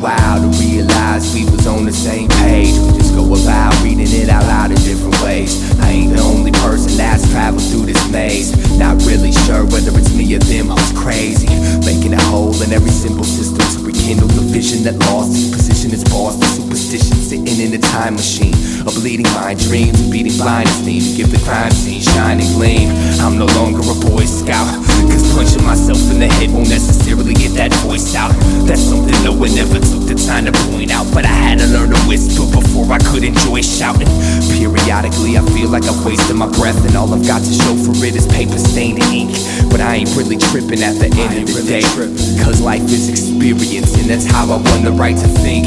while to realize we was on the same page. We just go about reading it out loud in different ways. I ain't the only person that's traveled through this maze. Not really sure whether it's me or them, I was crazy, making a hole in every simple system to rekindle the vision that lost its position as boss. The superstition sitting in a time machine, a bleeding mind, dreams, a beating blind steam to give the crime scene shining gleam. I'm no longer a Boy Scout, cause punching myself in the head won't necessarily get that voice out. That's something no one ever took the time to point out, but I had to learn to whisper before I could enjoy shouting. Periodically I feel like I've wasted my breath, and all I've got to show for it is paper stained ink. But I ain't really tripping at the end of the day, cause life is experience, and that's how I won the right to think.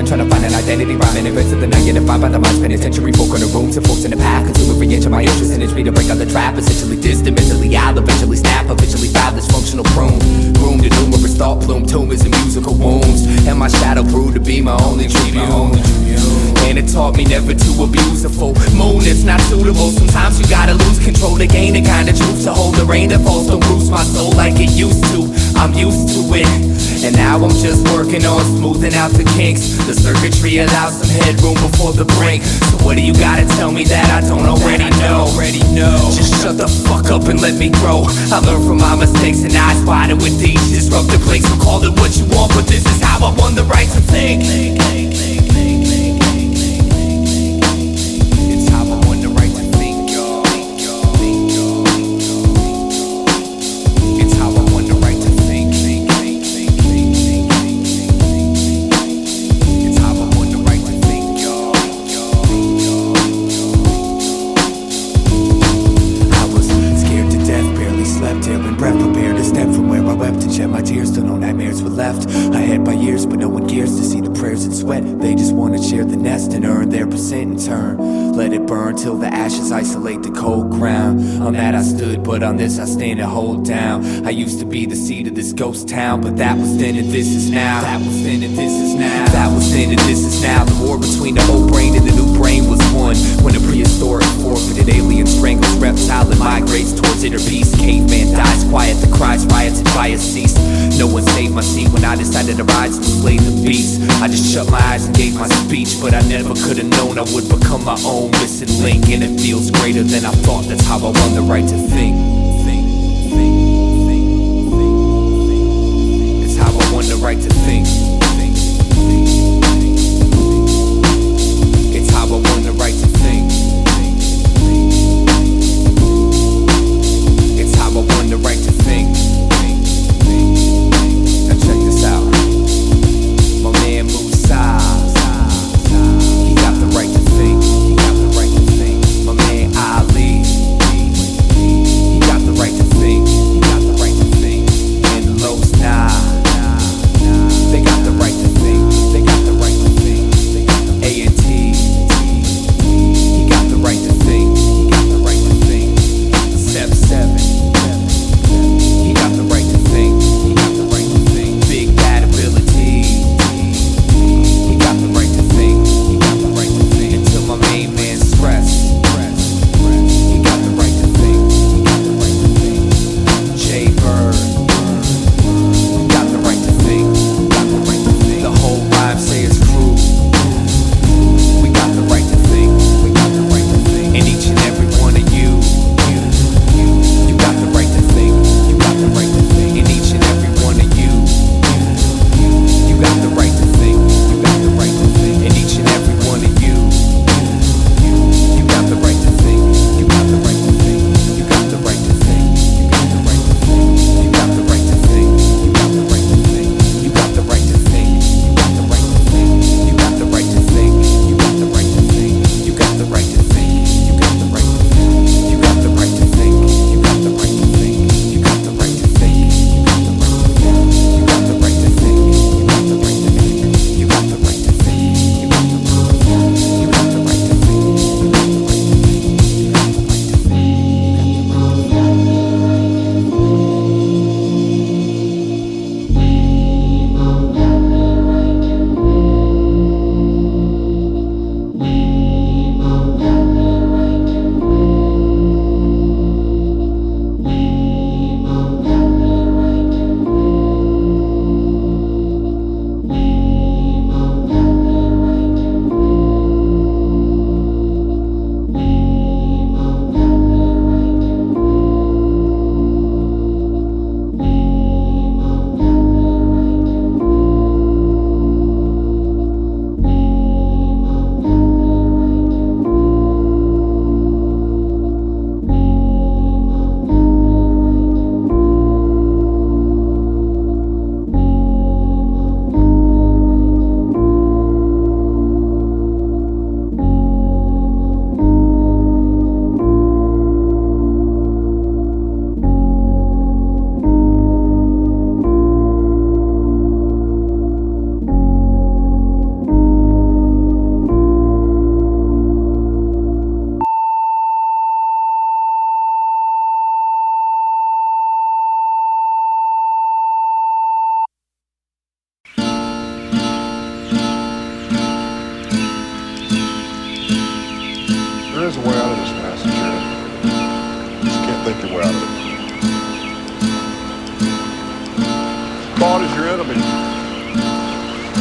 Trying to find an identity, rhyming events of the night, getting by the mind, spending century folk in the rooms and folks in the pack, consume every inch of my interest in it's me to break out the trap, essentially distant, mentally I'll eventually snap, eventually foul this functional prune, groomed in numerous thought plume tumors and musical wounds, and my shadow proved to be my only tribune. And it taught me never to abuse a full moon, it's not suitable. Sometimes you gotta lose control to gain the kind of truth, to hold the rain that falls, don't bruise my soul like it used to. I'm used to it, and now I'm just working on smoothing out the kinks. The circuitry allows some headroom before the brink. So what do you gotta tell me that I don't already know? Just shut the fuck up and let me grow. I learned from my mistakes and I spotted with these disruptive plates. So call it what you want, but this is how I won the right to think. It's how I won the right to think, y'all. It's how I won the right to think. It's how I won the right to think, y'all. I was scared to death, barely slept, air and breath, prepared to step from where I wept and shed my tears till no nightmares were left. I had my years, but no one cares to see the prayers and sweat. They just wanna share the nest and earn their percent in turn. Let it burn till the ashes isolate the cold ground. On that I stood, but on this I stand and hold down. I used to be the seed of this ghost town, but that was then and this is now. That was then and this is now. That was then and this is now. The war between the old brain and the new brain was won when a prehistoric forfeited alien strangles reptile and migrates towards inner peace. Caveman dies quiet, the cries, riots, and fires cease. No one saved my seat when I decided to rise and slay the beast. I just shut my eyes and gave my speech, but I never could have known I would become my own missing link. And it feels greater than I thought, that's how I won the right to think. It's how I won the right to think. It's how I won the right to think. It's how I won the right to think. Now check this out. My man Musa, he got the right to think. He got the right to think. My man Ali, he got the right to think. He got the right to think. And Los Nah, they got the right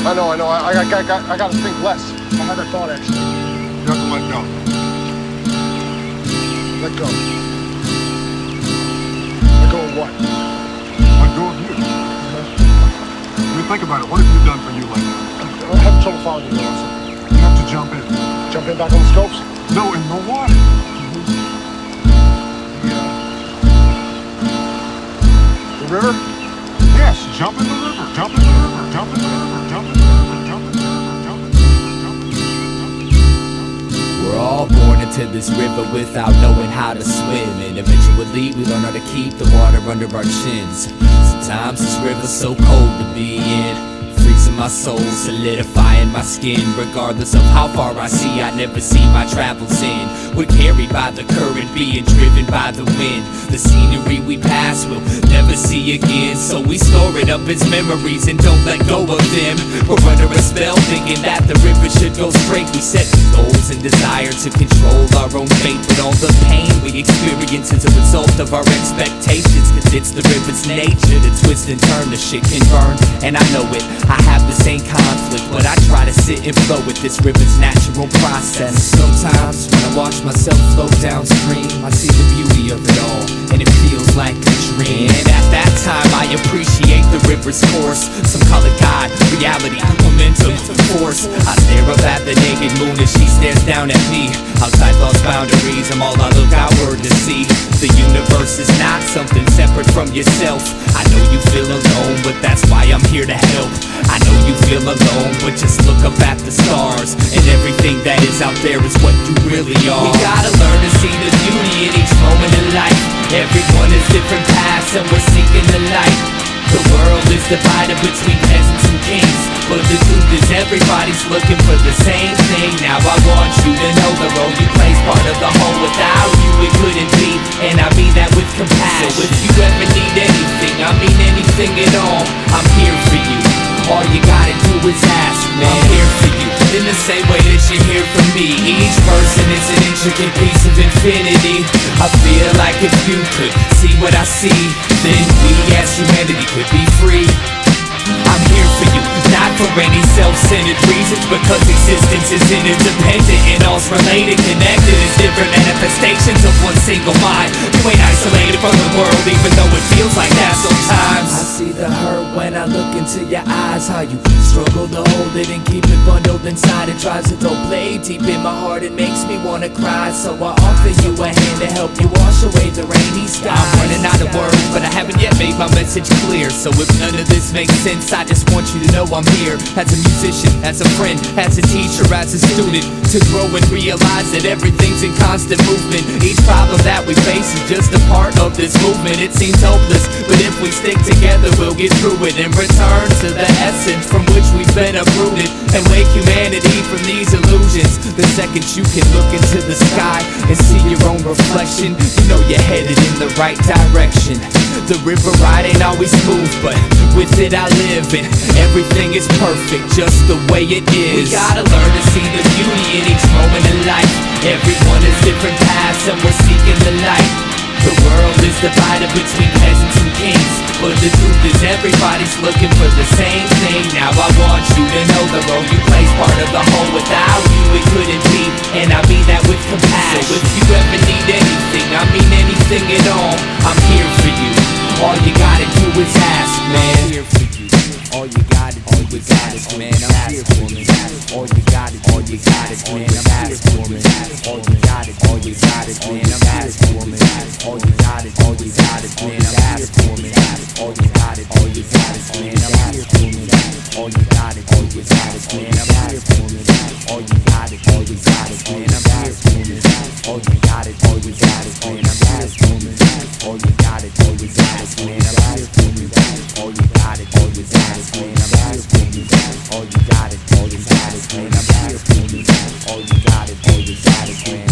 I know. I gotta think less. I had that thought actually. You have to let go. Let go. Let go of what? Let go of you. I mean, think about it. What have you done for you lately? I'm having trouble following you, Nelson. You have to jump in. Jump in back on the scopes? No, in the water. The river? Yes, jump in the river. Jump in the river. Jump in the river. Jump in the river. Jump in the river. Jump in the river. We're all born into this river without knowing how to swim, and eventually we learn how to keep the water under our chins. Sometimes this river's so cold to be in, freezing my soul, solidifying my skin. Regardless of how far I see, I never see my travels in. We're carried by the current, being driven by the wind. The scenery we pass will never see again, so we store it up as memories and don't let go of them. We're under a spell thinking that the river should go straight. We set goals and desire to control our own fate, but all the pain we experience is a result of our expectations, cause it's the river's nature to twist and turn. The shit can burn, and I know it. I have the same conflict, but I try to sit and flow with this river's natural process. Sometimes when I watch myself float downstream, I see the beauty of it all, and it feels like a dream. And at that time I appreciate the river's course. Some call it God, reality, momentum, force. I stare up at the naked moon as she stares down at me. Outside lost boundaries, I'm all I look outward to see. The universe is not something separate from yourself. I know you feel alone, but that's why I'm here to help. I know you feel alone, but just look up at the stars, and everything that is out there is what you really are. We gotta learn to see the beauty in each moment of life. Everyone has different paths and we're seeking the light. The world is divided between peasants and kings, but the truth is everybody's looking for the same thing. Now I want you to know the role you play's part of the whole. Without you it couldn't be, and I mean that with compassion. So if you ever need anything, I mean anything at all, I'm here for you. All you gotta do is ask, man. I'm here for you, in the same way that you're here for me. Each person is an intricate piece of infinity. I feel like if you could see what I see, then we as humanity could be free. I'm here for you, not for any self-centered reasons, because existence is interdependent and all's related, connected as different manifestations of one single mind. You ain't isolated from the world, even though it feels like that sometimes. I see the hurt when I look into your eyes, how you struggle to hold it and keep it bundled inside. It drives a dull blade deep in my heart, it makes me wanna cry. So I offer you a hand to help you wash away the rainy skies. I'm running out of words, but I haven't yet made my message clear. So if none of this makes sense, I just want you to know I'm here. As a musician, as a friend, as a teacher, as a student, to grow and realize that everything's in constant movement. Each problem that we face is just a part of this movement. It seems hopeless, but if we stick together we'll get through it, and return to the essence from which we've been uprooted, and wake humanity from these illusions. The second you can look into the sky and see your own reflection, you know you're headed in the right direction. The river ride ain't always smooth, but with it I live, and everything is perfect just the way it is. We gotta learn to see the beauty in each moment of life. Everyone has different paths and we're seeking the light. The world is divided between peasants and kings, but the truth is everybody's looking for the same thing. Now I want you to know the role you play's part of the whole. Without you it couldn't be, and I mean that with compassion. So if you ever need anything, I mean anything at all, I'm here for you. All you gotta do is ask, man. I'm here for you. All you gotta do is ask, man. I'm here for you. All you gotta do is ask, man. I'm here for you. All you gotta do is ask, man. I'm here for you. All you gotta do is ask, man. I'm here for you. All you gotta do is ask, man. I'm here for you. All you gotta do is ask, man. I'm here for you. All you gotta do is ask, man. I'm here for you. All you gotta do is ask, man. I'm here for you. All you gotta do is ask, man. I'm here for you. All you gotta do is ask, man. I'm here for you. All you gotta do is ask, man. I'm here for you. All you gotta do is ask, man.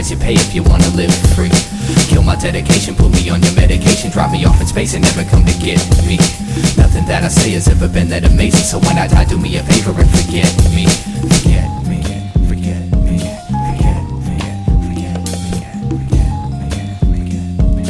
You pay if you wanna live free. Kill my dedication, put me on your medication, drop me off in space and never come to get me. Nothing that I say has ever been that amazing, so when I die, do me a favor and forget me. Forget me, forget me, forget me, forget me.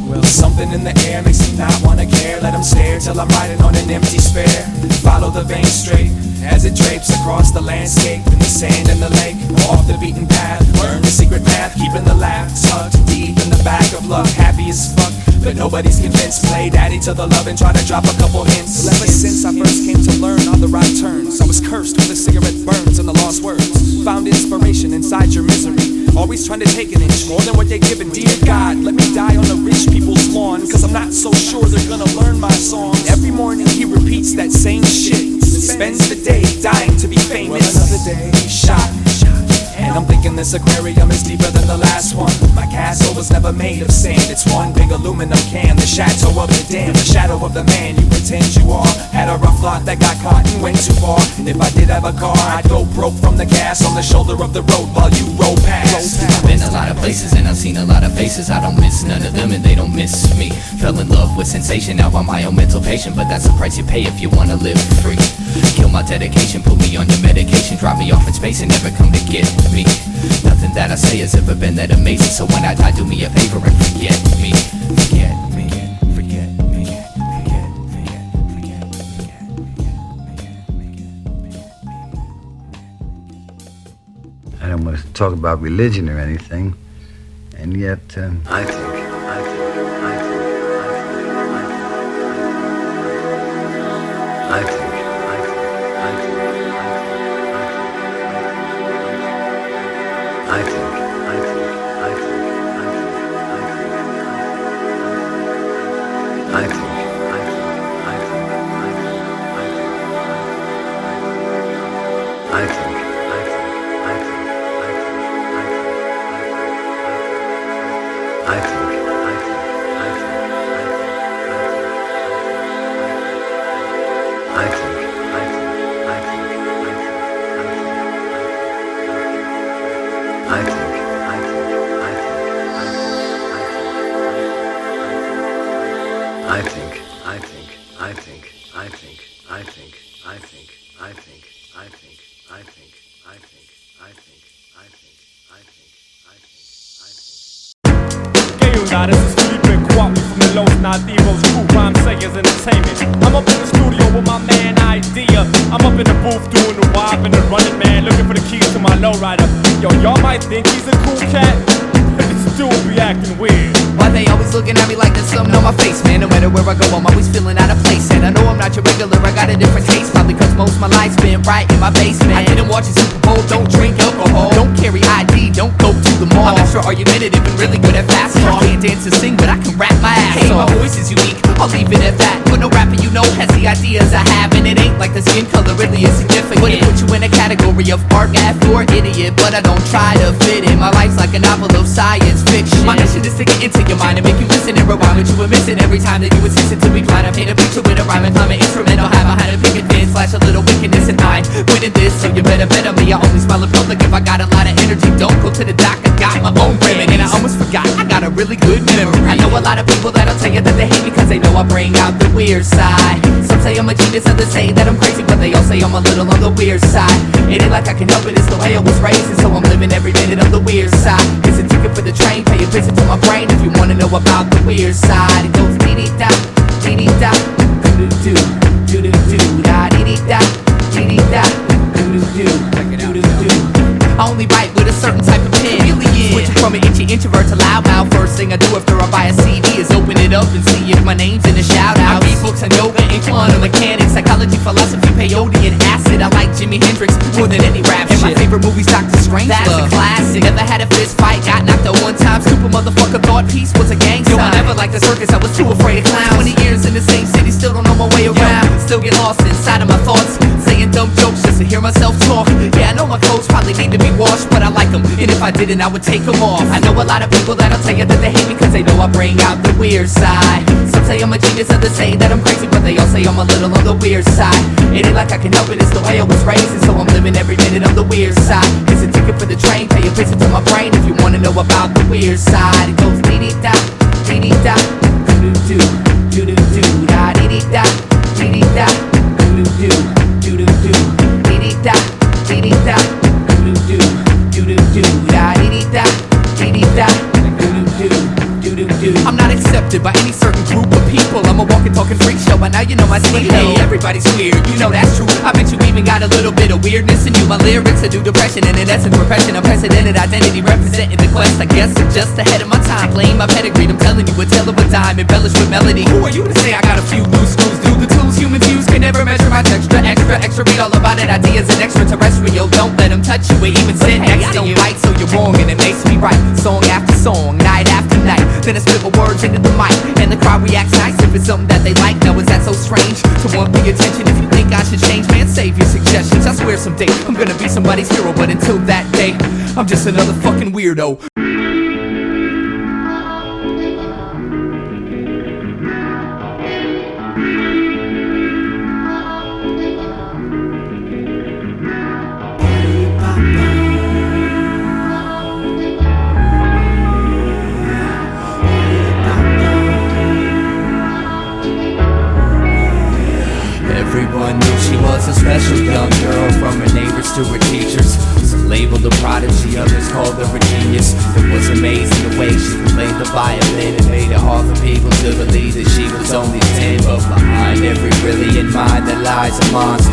Well, something in the air makes me not wanna care. Let them stare till I'm riding on an empty spare. Follow the vein straight as it drapes across the landscape, in the sand and the lake, off the beaten path. Learn the secret math, keeping the laugh tucked deep in the back of luck. Happy as fuck, but nobody's convinced. Play daddy to the love and try to drop a couple hints. Ever since I first came to learn all the right turns, I was cursed with the cigarette burns and the lost words. Found inspiration inside your misery, always trying to take an inch more than what they're giving. Dear God, let me die on the rich people's lawn, cause I'm not so sure they're gonna learn my songs. Every morning he repeats that same shit, spends the day dying to be famous. Well, another day shot, and I'm thinking this aquarium is deeper than the last one. My castle was never made of sand, it's one big aluminum can. The chateau of the dam, the shadow of the man you pretend you are. Had a rough lot that got caught and went too far. And if I did have a car, I'd go broke from the gas on the shoulder of the road while you roll past. I've been a lot of places and I've seen a lot of faces. I don't miss none of them and they don't miss me. Fell in love with sensation, now I'm my own mental patient, but that's the price you pay if you wanna live free. Kill my dedication, put me on your medication, drop me off in space and never come to get me. Nothing that I say has ever been that amazing, so when I die, do me a favor and forget me. Forget me, forget me, forget me, forget me. I don't want to talk about religion or anything, and yet I think I think This is Felipe Kwame from the Los Nativos Crew, Rhyme Sayers Entertainment. I'm up in the studio with my man Eyedea. I'm up in the booth doing the wipe and the running man, looking for the keys to my lowrider. Yo, y'all might think he's a cool cat, but this dude be acting weird. Why they always looking at me like there's something on my face, man? No matter where I go, I'm always feeling out of place. And I know I'm not your regular, I got a different taste. Probably cause most of my life's been right in my basement. I didn't watch a Super Bowl, don't drink alcohol, don't carry ID, don't go to the mall. I'm extra argumentative and really good at fast talk. I can't dance or sing, but I can rap my ass off. My voice is unique, I'll leave it at that. But no rapper you know has the ideas I have. And it ain't like the skin color really is significant. Wouldn't put you in a category of art, math, or idiot, but I don't try to fit in. My life's like a novel of science fiction. My mission is to get into your mind and make you listen and rewind what you were missing. Every time that you insist to be blind, I paint a picture with a rhyme and climb an instrumental. Have a hand to pick a dance, flash a little wickedness in mind. Winning this, so you better bet on me. I only smile in public if I got a lot of energy. Don't go to the doc, I got my own remedy. And I almost forgot, I got a really good memory. I know a lot of people that'll tell you that they hate me cause they know I bring out the weird side. Some say I'm a genius, others say that I'm crazy, but they all say I'm a little on the weird side. It ain't like I can help it, it's the way I was raised, and so I'm living every minute on the weird side. It's a ticket for the train, pay a visit to my brain if you wanna know about the weird side. It goes dee-dee-da, dee-dee-da, doo-doo-doo, doo-doo-doo, da dee-dee-da, dee-dee-da, doo-doo-doo, doo-doo-doo. I only write with a certain type of pen. Switching from an itchy introvert to loudmouth. First thing I do after I buy a CD is open it up and see if my name's in the shout-out. I read books on yoga and quantum mechanics, psychology, philosophy, peyote, and acid. I like Jimi Hendrix more than any rap shit. And my favorite movie's Dr. Strange. That's a classic. Never had a fist fight, got knocked out one time. Stupid motherfucker thought peace was a gang sign. Yo, I never liked the circus, I was too afraid of clowns. 20 years in the same city, still don't know my way around. Still get lost inside of my thoughts, saying dumb jokes just to hear myself talk. Yeah, I know my clothes probably need to be washed, but I like them, and if I didn't, I would take them off. I know a lot of people that'll tell you that they hate me cause they know I bring out the weird side. Some say I'm a genius, others say that I'm crazy, but they all say I'm a little on the weird side. It ain't like I can help it, it's the way I was raised, and so I'm living every minute on the weird side. It's a ticket for the train, pay a visit to my brain if you wanna know about the weird side. It goes dee-dee-da, dee-dee-da, doo-doo-doo, doo-doo-doo, da dee-dee-da, dee-dee-da, doo-doo-doo, doo-doo-doo, dee-dee-da, dee-dee-da, doo-doo-doo, doo-doo-doo, da dee-dee-da, dee-dee-da, doo-doo-doo, doo-doo-doo. I'm not accepted by any certain group of people. I'm a walking, talking freak show, but now you know my speed. Hey, everybody's weird, you know that's true. I bet you even got a little bit of weirdness in you. My lyrics are new depression, and in essence repression. Unprecedented identity representing the quest. I guess I'm just ahead of my time, playing my pedigree. I'm telling you a tale of a dime, embellished with melody. Who are you to say I got a few loose screws? Do the tools humans use can never measure my texture. Extra, read all about it. Ideas and extraterrestrial. Don't let them touch you or even sit next to you. Right, so you're wrong, and it makes me right. Song after song, night after night. Then I spit my words into the mic, and the crowd reacts nice if it's something that they like. Now is that so strange to want the attention? If you think I should change, man, save your suggestions. I swear someday I'm gonna be somebody's hero, but until that day, I'm just another fucking weirdo. Everyone knew she was a special young girl, from her neighbors to her teachers. Some labeled a prodigy, others called her a genius. It was amazing the way she played the violin. It made it hard for people to believe that she was only 10. But behind every brilliant mind there lies a monster.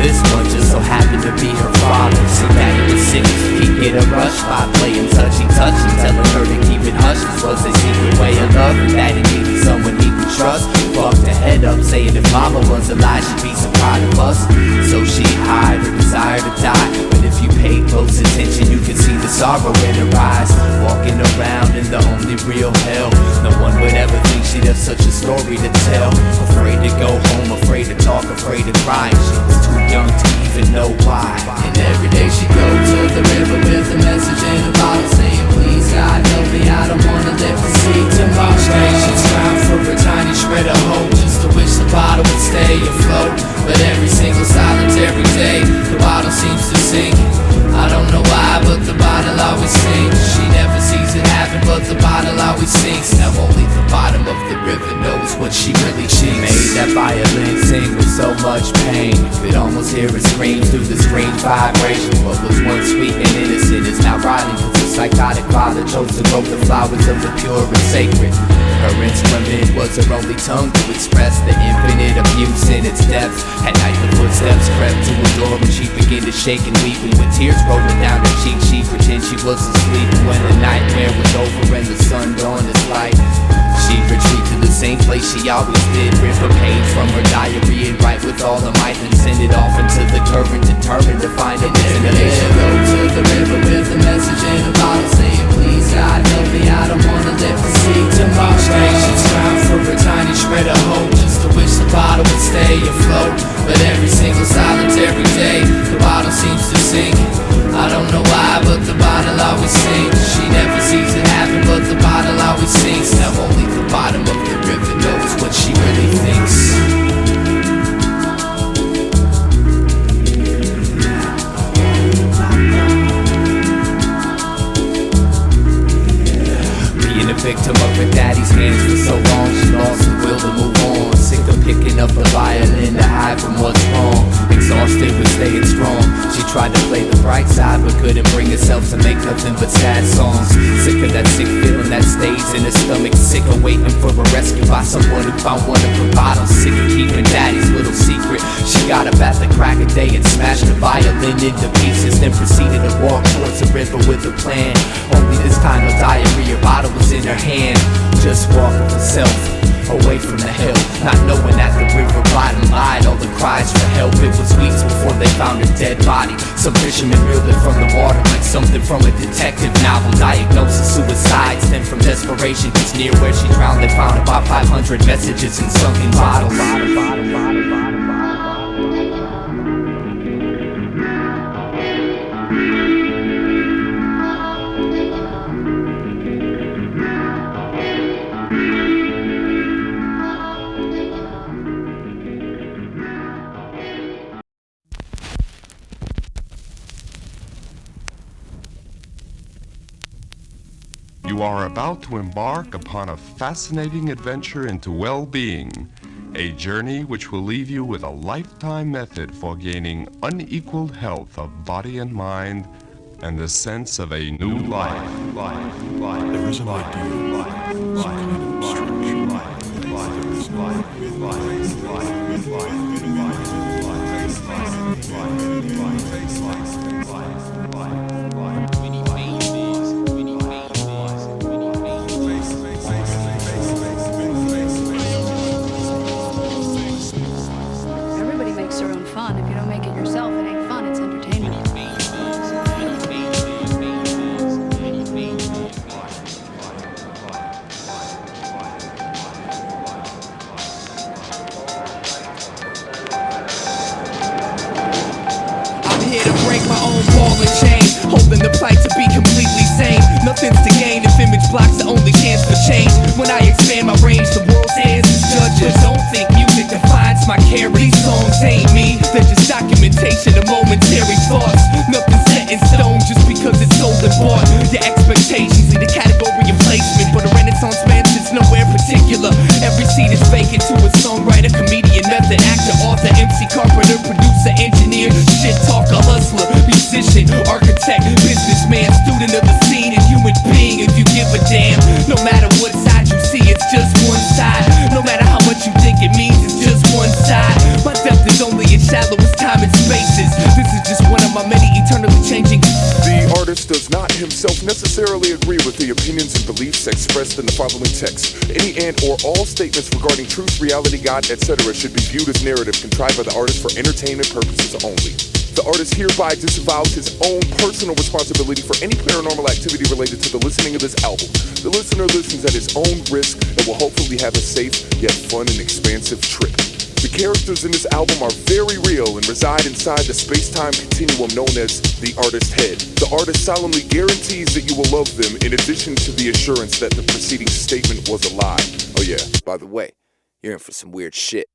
This one just so happened to be her father. See that he was sick, he'd get a rush by playing touchy-touchy, telling her to keep it hush. This was his secret way of love, and that he needed someone he could trust. Fucked her head up, saying if mama was alive, she'd be so proud of us. So she hid her desire to die, but if you paid close attention, you could see the sorrow in her eyes. Walking around in the only real hell, no one would ever think she'd afraid of such a story to tell. Afraid to go home, afraid to talk, afraid to cry. And she was too young to even know why. And every day she go to the river with a message in a bottle saying, please God help me, I don't wanna live to see tomorrow. Each day she's trying for a tiny shred of hope, just to wish the bottle would stay afloat. But every single solitary day, the bottle seems to sink. I don't know why, but the bottle always sinks. She never sees it happen, but the bottle always sinks. Now only the bottom of the river knows what she really thinks. She made that violin sing with so much pain, you could almost hear it scream through the strange vibration. What was once sweet and innocent is now rotting, cause the psychotic father chose to grow the flowers of the pure and sacred. Her instrument was her only tongue to express the infinite abuse in its depths. At night the footsteps crept to her door and she began to shake and weep, and with tears rolling down her cheek she pretended she was asleep. And when the nightmare was over and the sun dawned its light, she'd retreat to the same place she always did, rip a page from her diary and write with all her might, then send it off into the current, determined to find a destination. Go to the river with a message in a bottle saying, please God help me, I don't wanna live to see tomorrow. Each day she's trying for a tiny shred of hope, just to wish the bottle would stay afloat. But every single solitary day, the bottle seems to sink. I don't know why, but the bottle always sinks. She never sees it happen, but the bottle always sinks. Now only the bottom of the river knows what she really thinks. Being a victim of her daddy's hands for so long, she lost the will to move on. Sick of picking up the violin to hide from what's wrong. Exhausted with staying strong, she tried to play the bright side but couldn't bring herself to make nothing but sad songs. Sick of that sick feeling that stays in her stomach, sick of waiting for a rescue by someone who found one of her bottles. Sick of keeping daddy's little secret. She got up at the crack of day and smashed the violin into pieces, then proceeded to walk towards the river with a plan. Only this time a diary, her bottle was in her hand. Just walk with herself away from the hill, not knowing that the river bottom lied all the cries for help. It was weeks before they found her dead body. Some fishermen reeled it from the water like something from a detective novel. Diagnosis suicide stemmed from desperation, cause near where she drowned they found about 500 messages in sunken bottles. You are about to embark upon a fascinating adventure into well-being, a journey which will leave you with a lifetime method for gaining unequaled health of body and mind and the sense of a new life. There is an idea, some kind of abstraction. There is life. Everybody makes their own fun. If you don't make it yourself, it ain't fun, it's entertainment. Here to break my own ball and chain, holding the plight to be completely sane. Nothing's to gain if image blocks the only chance for change. When I expand my range, the world stands as judges. Don't think music defines my carry. These songs ain't me, they're just documentation of momentary thoughts. Nothing set in stone just because it's sold and bought. Your expectations lead a category of placement, but a renaissance man sits nowhere particular. Every seat is vacant to a songwriter, comedian, method actor, author, MC, carpenter, producer, engineer, shit talker, hustler, musician, architect, businessman, student of the scene, and human being. If you give a damn, no matter what side you see, it's just one side. No matter how much you think it means, it's just one side. My depth is only as shallow as time and spaces. This is just one of my many eternally changing. The artist does not himself necessarily agree with the opinions and beliefs expressed in the following text. Any and or all statements regarding truth, reality, God, etc. should be viewed as narrative contrived by the artist for entertainment purposes only. The artist hereby disavows his own personal responsibility for any paranormal activity related to the listening of this album. The listener listens at his own risk and will hopefully have a safe, yet fun and expansive trip. The characters in this album are very real and reside inside the space-time continuum known as the artist's head. The artist solemnly guarantees that you will love them, in addition to the assurance that the preceding statement was a lie. Oh yeah, by the way, you're in for some weird shit.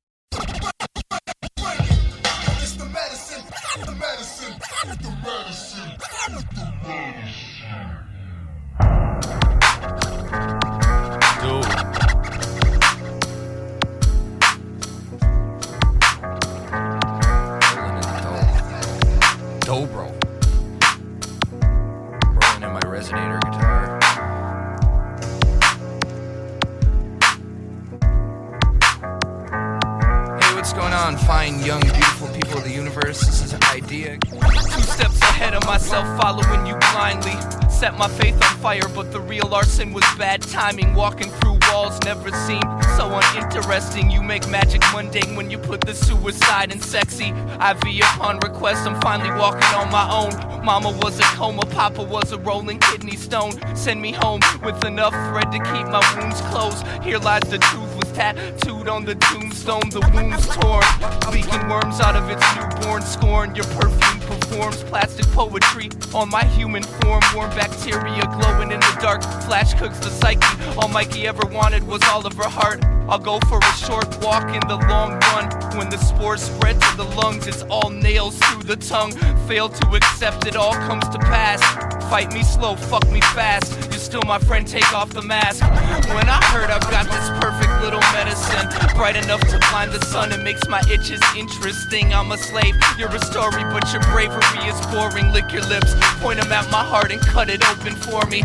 Dobro. Rolling in my resonator guitar. Hey, what's going on, fine, young, beautiful people of the universe? This is Eyedea. 2 steps ahead of myself, following you blindly. Set my faith on fire, but the real arson was bad timing. Walking through walls never seemed so uninteresting. You make magic mundane when you put the suicide in sexy. IV upon request, I'm finally walking on my own. Mama was a coma, Papa was a rolling kidney stone. Send me home with enough thread to keep my wounds closed. Here lies the truth, was tattooed on the tombstone. The wounds torn, leaking worms out of its newborn scorn. Your perfume performs plastic poetry on my human form. Warm bacteria glowing in the dark, flash cooks the psyche. All Mikey ever wanted was all of her heart. I'll go for a short walk in the long run. When the spores spread to the lungs, it's all nails through the tongue. Fail to accept it all comes to pass. Fight me slow, fuck me fast. You're still my friend, take off the mask. When I heard I've got this perfect little medicine, bright enough to blind the sun, it makes my itches interesting. I'm a slave, you're a story, but your bravery is boring. Lick your lips, point them at my heart and cut it open for me.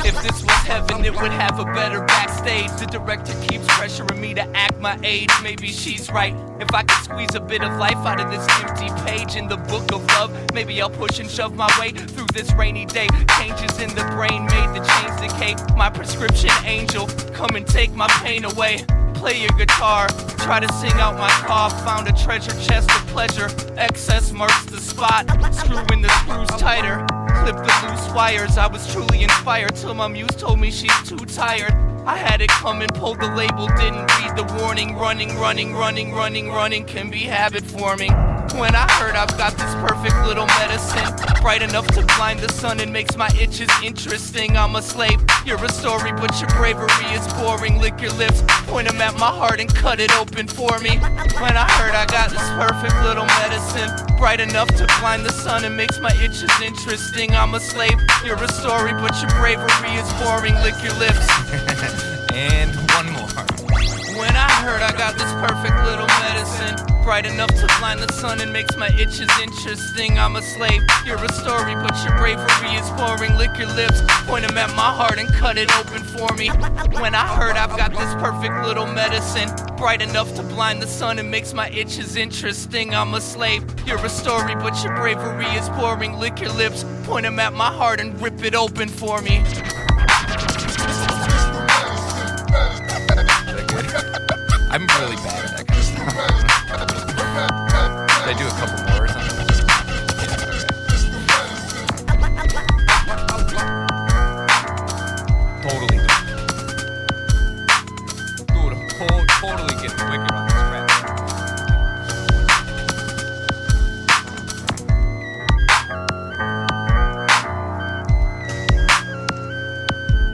If this was heaven, it would have a better backstage. The director keeps pressuring me to act my age. Maybe she's right. If I could squeeze a bit of life out of this empty page in the book of love, maybe I'll push and shove my way through this rainy day. Changes in the brain made the chains decay. My prescription angel, come and take my pain away. Play your guitar, try to sing out my cough. Found a treasure chest of pleasure, excess marks the spot. Screwing the screws tighter, clip the loose wires. I was truly inspired till my muse told me she's too tired. I had it coming, pulled the label, didn't read the warning. Running can be habit forming. When I heard I've got this perfect little medicine, bright enough to blind the sun and makes my itches interesting. I'm a slave, you're a story, but your bravery is boring. Lick your lips, point them at my heart and cut it open for me. When I heard I got this perfect little medicine, bright enough to blind the sun and makes my itches interesting. I'm a slave, you're a story, but your bravery is boring. Lick your lips. And one more. When I heard I got this perfect little medicine, bright enough to blind the sun and makes my itches interesting. I'm a slave, you're a story, but your bravery is boring. Lick your lips, point them at my heart and cut it open for me. When I heard I've got this perfect little medicine, bright enough to blind the sun and makes my itches interesting. I'm a slave, you're a story, but your bravery is boring. Lick your lips, point them at my heart and rip it open for me. I'm really bad at that kind of stuff. Did I do a couple more or something? Yeah, okay. Totally do. Dude, totally getting wicked on this rap.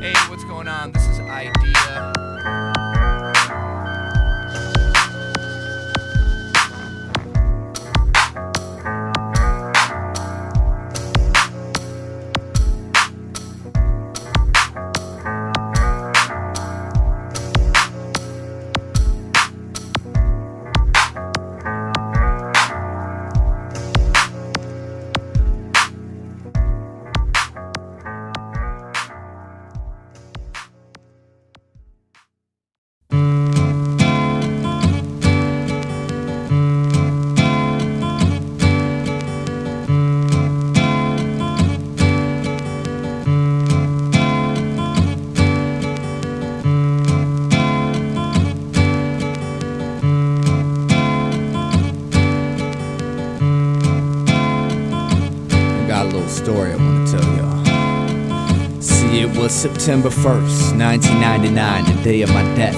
Hey, what's going on? This is Eyedea. It was September 1st, 1999, the day of my death.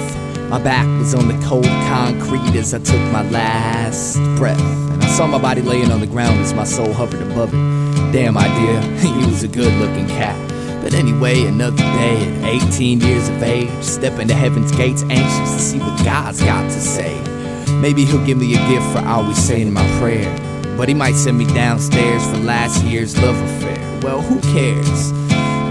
My back was on the cold concrete as I took my last breath, and I saw my body laying on the ground as my soul hovered above it. Damn Eyedea, he was a good-looking cat. But anyway, another day at 18 years of age, stepping to heaven's gates, anxious to see what God's got to say. Maybe he'll give me a gift for always saying my prayer, but he might send me downstairs for last year's love affair. Well, who cares?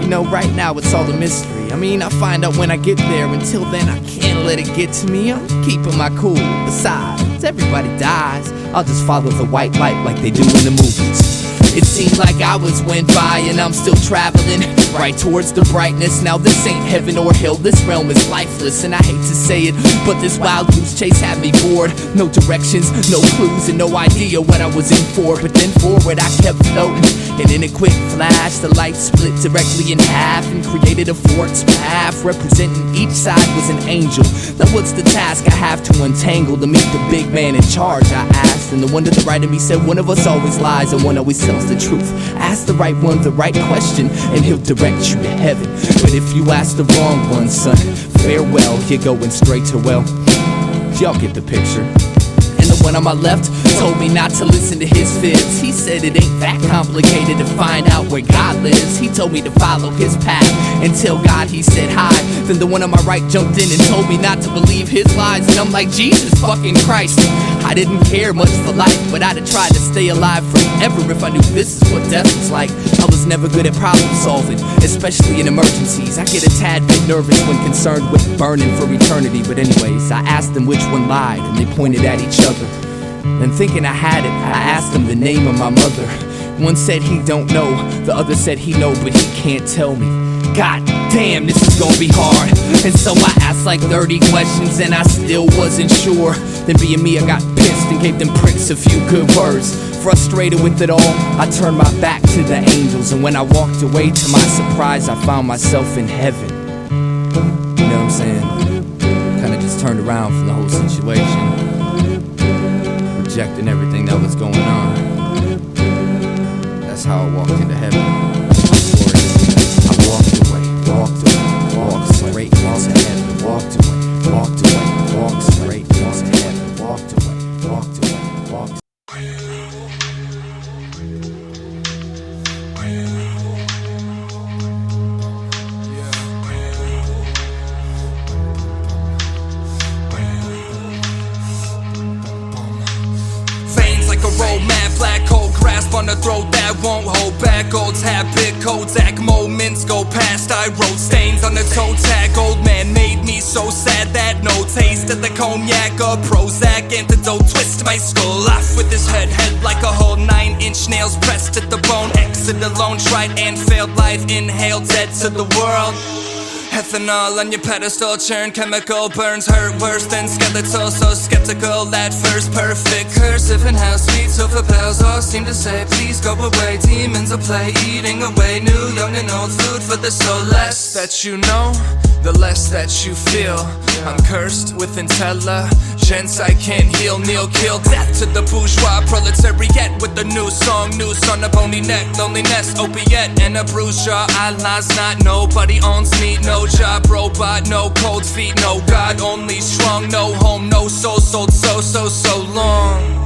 You know, right now it's all a mystery. I mean, I find out when I get there. Until then, I can't let it get to me. I'm keeping my cool. Besides, everybody dies. I'll just follow the white light like they do in the movies. It seems like hours went by and I'm still traveling right towards the brightness. Now this ain't heaven or hell, this realm is lifeless. And I hate to say it, but this wild goose chase had me bored. No directions, no clues, and no idea what I was in for. But then forward I kept floating, and in a quick flash the light split directly in half and created a forked path. Representing each side was an angel. Now what's the task I have to untangle to meet the big man in charge, I asked. And the one to the right of me said, one of us always lies and one always tells the truth. Ask the right one the right question and he'll direct you to heaven. But if you ask the wrong one, son, farewell, you're going straight to well. Y'all get the picture. And the one on my left told me not to listen to his fibs. He said it ain't that complicated to find out where God lives. He told me to follow his path and tell God he said hi. Then the one on my right jumped in and told me not to believe his lies. And I'm like, Jesus fucking Christ, I didn't care much for life, but I'd have tried to stay alive forever if I knew this is what death was like. I was never good at problem solving, especially in emergencies. I get a tad bit nervous when concerned with burning for eternity. But anyways, I asked them which one lied, and they pointed at each other. And thinking I had it, I asked them the name of my mother. One said he don't know, the other said he know, but he can't tell me. God damn, this is gonna be hard. And so I asked like 30 questions and I still wasn't sure. Then being me, I got pissed and gave them pricks a few good words. Frustrated with it all, I turned my back to the angels. And when I walked away, to my surprise, I found myself in heaven. You know what I'm saying? Kinda just turned around from the whole situation, rejecting everything that was going on. That's how I walked into heaven. I walked away, walked straight into heaven. Walked away, walked straight into heaven. Walked away, walked away. Black hole grasp on the throat that won't hold back. Old habit, Kodak moments go past. I wrote stains on the toe tag. Old man made me so sad that no taste of the cognac or Prozac antidote twist my skull off with his head like a whole 9-inch nails pressed to the bone. Exit alone, tried and failed life, inhaled, dead to the world. Ethanol on your pedestal, churn chemical burns hurt worse than skeletal. So skeptical at first, perfect cursive and how sweet sofa bells all seem to say please go away. Demons will play, eating away new, young and old food for the soul. Less that you know, the less that you feel. I'm cursed with intelligence I can't heal. Kneel, kill, death to the bourgeois proletariat with the new song. Noose on a bony neck, loneliness, opiate, and a bruised jaw. Allah's not, nobody owns me. No job, robot, no cold feet, no God, only strong. No home, no soul, sold so long.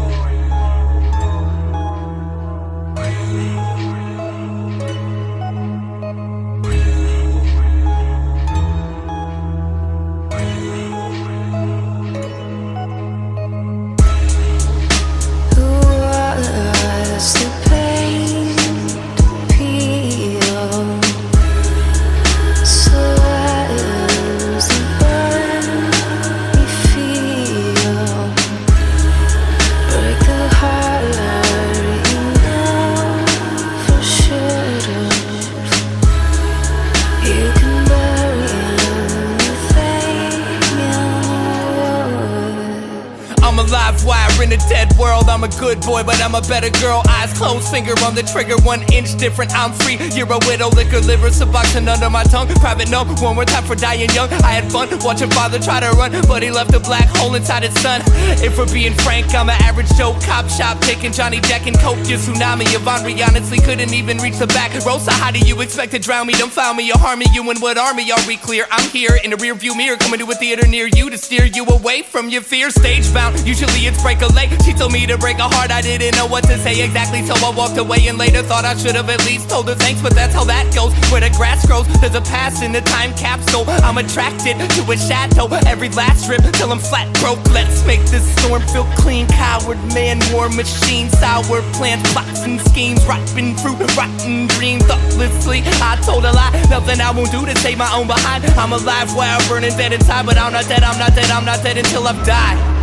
In a dead world, I'm a good boy, but I'm a better girl. Eyes closed, finger on the trigger, 1 inch different, I'm free. You're a widow, liquor, liver, suboxone under my tongue. Private note, one more time for dying young. I had fun watching father try to run, but he left a black hole inside his son. If we're being frank, I'm an average Joe, cop shop, taking Johnny Jack and Coke. Your tsunami of Henri honestly couldn't even reach the back. Rosa, how do you expect to drown me? Don't found me or harm me. You and what army are we clear? I'm here in a rear view mirror, coming to a theater near you to steer you away from your fear. Stage bound, usually it's break a leg. She told me to break a heart, I didn't know what to say exactly, so I walked away and later thought I should have at least told her thanks, but that's how that goes. Where the grass grows, there's a past in the time capsule. I'm attracted to a chateau, every last strip till I'm flat broke. Let's make this storm feel clean. Coward man, war machine, sour plants, plots and schemes, rotten fruit, rotten dream. Thoughtlessly, I told a lie, nothing I won't do to save my own behind. I'm alive while burning dead inside, but I'm not dead, I'm not dead, I'm not dead until I've died.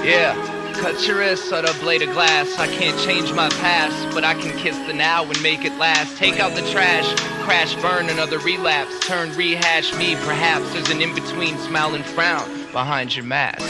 Yeah, cut your wrist on a blade of glass. I can't change my past, but I can kiss the now and make it last. Take out the trash, crash, burn, another relapse. Turn, rehash me, perhaps there's an in-between smile and frown behind your mask.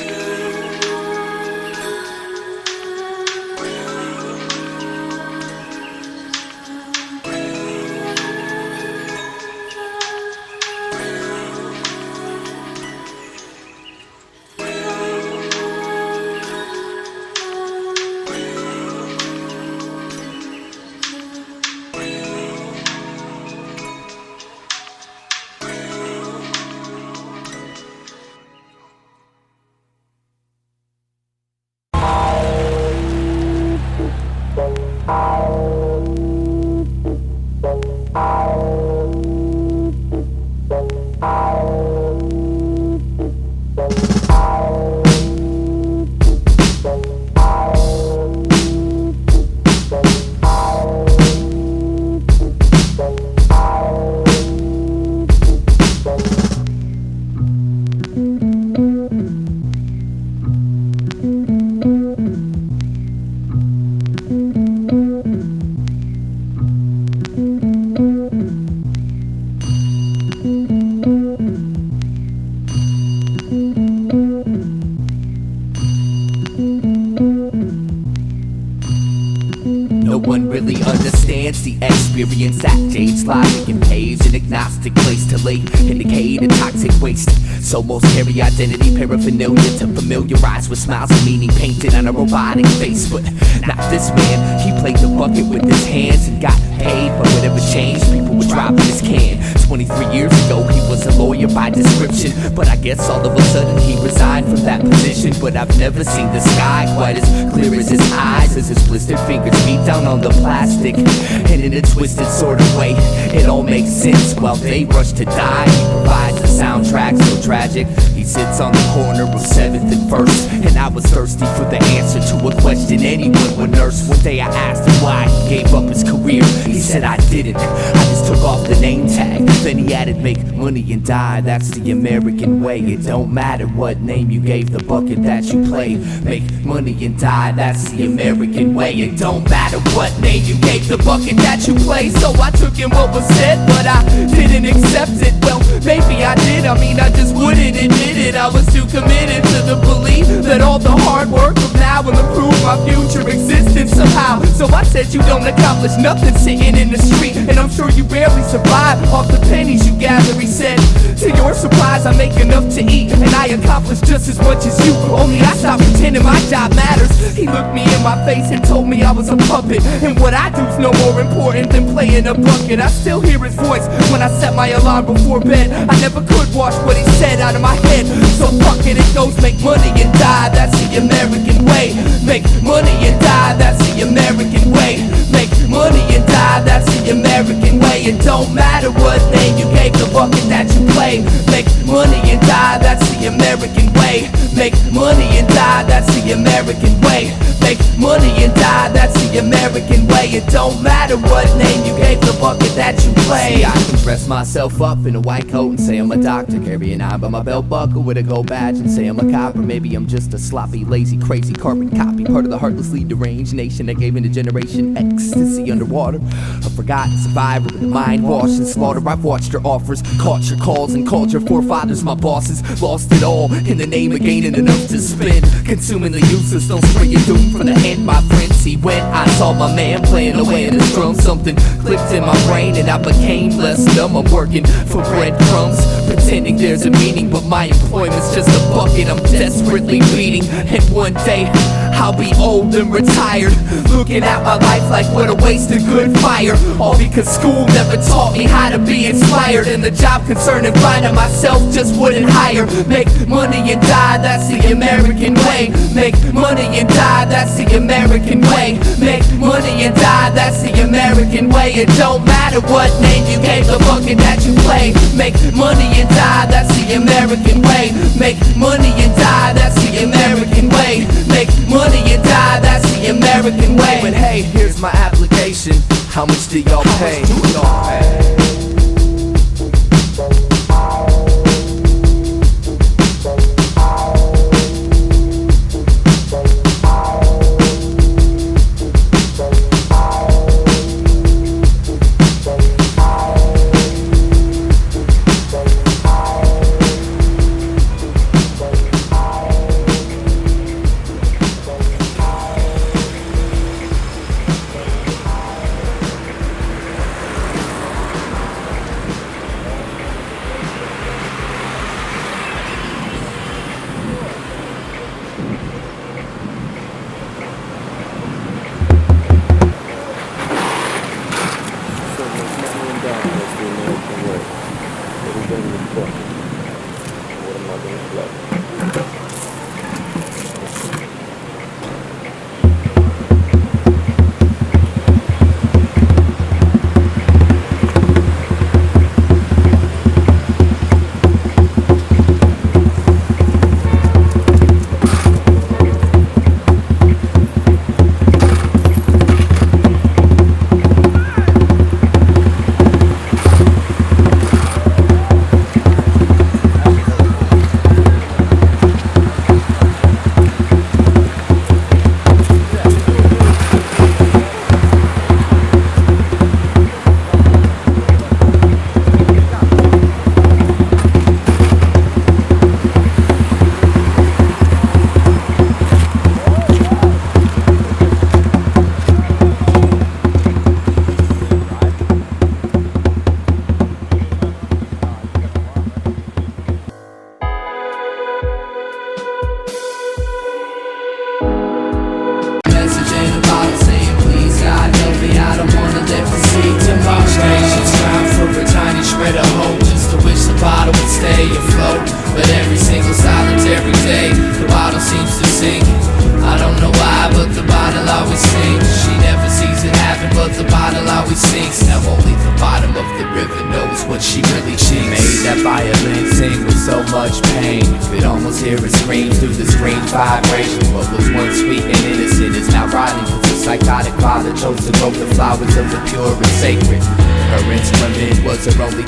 The experience that dates logic and paves an agnostic place to lay, indicate a toxic waste. So most carry identity paraphernalia to familiarize with smiles and meaning painted on a robotic face. But not this man, he played the bucket with his hands and got paid. But whatever changed, people would drop in his can. 23 years ago, he was a lawyer by description, but I guess all of a sudden he resigned from that position. But I've never seen the sky quite as clear as his eyes, as his blistered fingers beat down on the plastic. And in a twisted sort of way, it all makes sense. While they rush to die, he provides the soundtrack so tragic. He sits on the corner of 7th and 1st, and I was thirsty for the answer to a question anyone would nurse. One day I asked him why he gave up his career. He said I didn't, I just took off the name tag. Then he added, make money and die, that's the American way. It don't matter what name you gave the bucket that you played. Make money and die, that's the American way. It don't matter what name you gave the bucket that you played. So I took in what was said, but I didn't accept it. Well, maybe I did, I mean I just wouldn't admit it. I was too committed to the belief that all the hard work of now will improve my future existence somehow. So I said you don't accomplish nothing sitting in the street, and I'm sure you barely survive off the pennies you gather. He said, to your surprise I make enough to eat, and I accomplish just as much as you, only I stopped pretending my job matters. He looked me in my face and told me I was a puppet, and what I do's no more important than playing a bucket. I still hear his voice when I set my alarm before bed. I never could wash what he said out of my head, so fuck it, it goes make money and die, that's the American way. Make money and die, that's the American way. Make money and die, that's the American way. It don't matter what name you gave the bucket that you play. Make money and die, that's the American way. Make money and die, that's the American way. Make money and die, that's the American way. It don't matter what name you gave the bucket that you play. See, I can Dress myself up in a white coat and say I'm a doctor. Carry an eye by my belt buckle with a gold badge and say I'm a cop. Or maybe I'm just a sloppy, lazy, crazy carbon copy. Part of the heartlessly deranged nation that gave in a generation ecstasy underwater. A forgotten survivor with a mind washed and slaughter. I've watched your offers, caught your calls, and called your forefathers my bosses. Lost it all in the name of gaining enough to spend. Consuming the useless, don't spring your doom from the hand, my friend. See, when I saw my man playing away in his drum, something clicked in my brain and I became less dumb. I'm working for breadcrumbs, pretending there's a meaning, but my employment's just a bucket I'm desperately bleeding. And one day I'll be old and retired, looking at my life like what a waste of good fire. All because school never taught me how to be inspired, and the job concern and finding myself just wouldn't hire. Make money and die, that's the American way. Make money and die, that's the American way. Make money and die, that's the American way. It don't matter what name you gave the bucket that you play. Make money and die, that's the American way. Make money and die, that's the American way. Make money and die, that's the American way. But hey, here's my application. How much do y'all pay?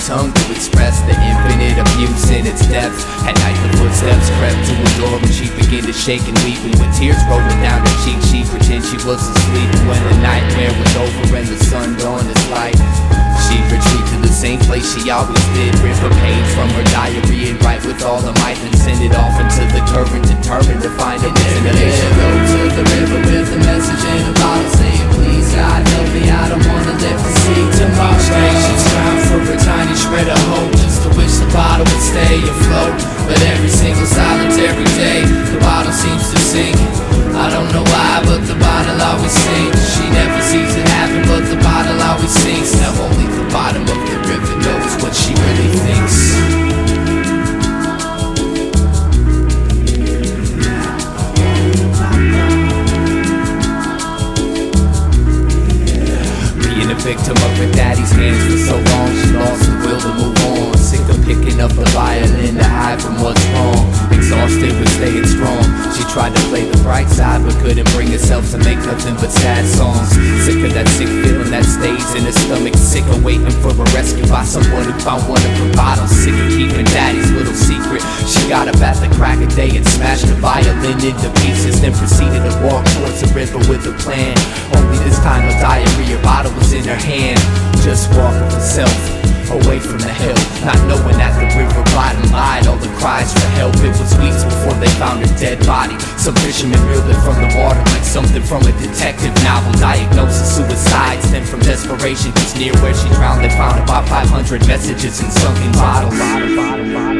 Tongue to express the infinite abuse in its depths. At night the footsteps crept to the door when she began to shake and weep, and with tears rolling down her cheek she pretended she was asleep. And when the nightmare was over and the sun dawned its light, she retreated to the same place she always did, rip a page from her diary and write with all her might, then send it off into the current, determined to find a destination. Go to the river with a message in a bottle saying, please God help me, I don't wanna live to see tomorrow. Patience time for a tiny shred of hope, just to wish the bottle would stay afloat. But every single solitary day, the bottle seems to sink. I don't know why, but the bottle always sinks. She never sees it happen, but the bottle always sinks. Now only the bottom of the river knows what she really thinks. Victim of her daddy's hands for so long, she lost the will to move on. Sick of picking up a violin to hide from what's wrong. Exhausted but staying strong, she tried to play the bright side but couldn't bring herself to make nothing but sad songs. Sick of that sick feeling that stays in her stomach, sick of waiting for a rescue by someone who found one of her bottles. Sick of keeping daddy's little secret. She got up at the crack of day and smashed the violin into pieces, then proceeded to walk towards the river with a plan. Only this time a diarrhea bottle was in her hand. Just walking herself away from the hill, not knowing that the river bottom lied all the cries for help. It was weeks before they found her dead body. Some fishermen reeled it from the water like something from a detective novel. Diagnosis suicides, then from desperation, just near where she drowned they found about 500 messages in sunken bottles.